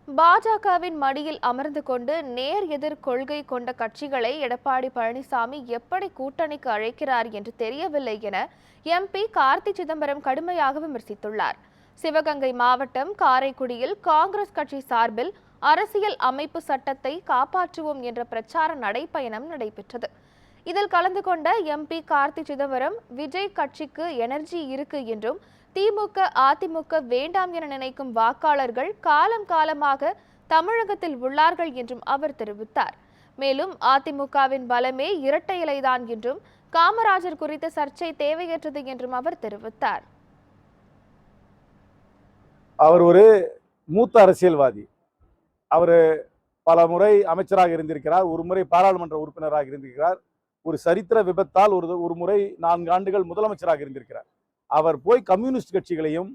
பாஜகவின் மடியில் அமர்ந்து கொண்டு நேர் எதிர் கொள்கை கொண்ட கட்சிகளை எடப்பாடி பழனிசாமி எப்படி கூட்டணிக்கு அழைக்கிறார் என்று தெரியவில்லை என எம்பி கார்த்தி சிதம்பரம் கடுமையாக விமர்சித்துள்ளார். சிவகங்கை மாவட்டம் காரைக்குடியில் காங்கிரஸ் கட்சி சார்பில் அரசியல் அமைப்பு சட்டத்தை காப்பாற்றுவோம் என்ற பிரச்சார நடைபயணம் நடைபெற்றது. இதில் கலந்து கொண்ட எம்பி கார்த்தி சிதம்பரம் விஜய் கட்சிக்கு எனர்ஜி இருக்கு என்றும் திமுக அதிமுக வேண்டாம் என நினைக்கும் வாக்காளர்கள் காலம் காலமாக தமிழகத்தில் உள்ளார்கள் என்றும் அவர் தெரிவித்தார். மேலும் அதிமுகவின் பலமே இரட்டை இலைதான் என்றும் காமராஜர் குறித்த சர்ச்சை தேவையற்றது என்றும் அவர் தெரிவித்தார். அவர் ஒரு மூத்த அரசியல்வாதி. அவர் பல முறை அமைச்சராக இருந்திருக்கிறார், ஒரு முறை பாராளுமன்ற உறுப்பினராக இருந்திருக்கிறார், ஒரு சரித்திர விபத்தால் ஒரு முறை 4 ஆண்டுகள் முதலமைச்சராக இருந்திருக்கிறார். அவர் போய் கம்யூனிஸ்ட் கட்சிகளையும்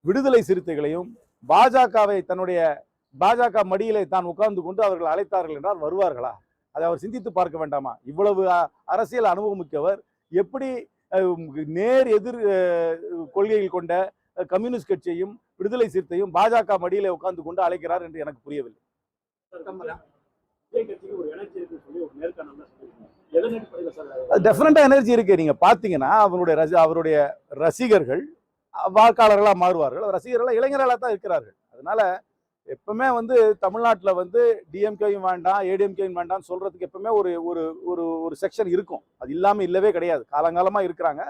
விடுதலை சிறுத்தைகளையும் பாஜக மடியிலே தான் உட்கார்ந்து கொண்டு அவர்கள் அழைத்தார்கள் என்றால் வருவார்களா? அதை அவர் சிந்தித்து பார்க்க வேண்டாமா? இவ்வளவு அரசியல் அனுபவமிக்கவர் எப்படி நேர் எதிர் கொள்கையில் கொண்ட கம்யூனிஸ்ட் கட்சியையும் விடுதலை சிறுத்தையும் பாஜக மடியிலே உட்கார்ந்து கொண்டு அழைக்கிறார் என்று எனக்கு புரியவில்லை. டெஃபினட்டா எனர்ஜி இருக்கு. நீங்க பாத்தீங்கன்னா அவருடைய ரசிகர்கள் வாக்காளர்களா மாறுவார்கள். ரசிகர்கள் இளைஞர்களா தான் இருக்கிறார்கள். அதனால எப்பவுமே தமிழ்நாட்டில் டிஎம்கேயும் வேண்டாம் ஏடிஎம்கேயும் வேண்டாம் சொல்றதுக்கு எப்பவுமே ஒரு ஒரு ஒரு ஒரு செக்ஷன் இருக்கும். அது இல்லாம இல்லவே கிடையாது. காலங்காலமா இருக்கிறாங்க.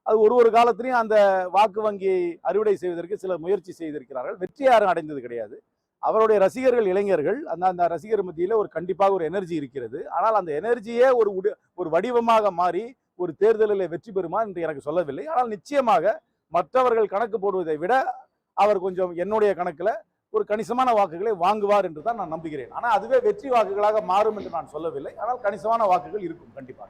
அது ஒரு காலத்திலையும் அந்த வாக்கு வங்கியை அறுவடை செய்வதற்கு சில முயற்சி செய்திருக்கிறார்கள். வெற்றி யாரும் அடைந்தது கிடையாது. அவருடைய ரசிகர்கள் இளைஞர்கள் அந்த ரசிகர் மத்தியில கண்டிப்பாக ஒரு எனர்ஜி இருக்கிறது. ஆனால் அந்த எனர்ஜியே ஒரு வடிவமாக மாறி ஒரு தேர்தலில் வெற்றி பெறுமா என்று எனக்கு சொல்லவில்லை. ஆனால் நிச்சயமாக மற்றவர்கள் கணக்கு போடுவதை விட அவர் கொஞ்சம் என்னுடைய கணக்குல ஒரு கணிசமான வாக்குகளை வாங்குவார் என்று தான் நான் நம்புகிறேன். ஆனால் அதுவே வெற்றி வாக்குகளாக மாறும் என்று நான் சொல்லவில்லை. ஆனால் கணிசமான வாக்குகள் இருக்கும் கண்டிப்பாக.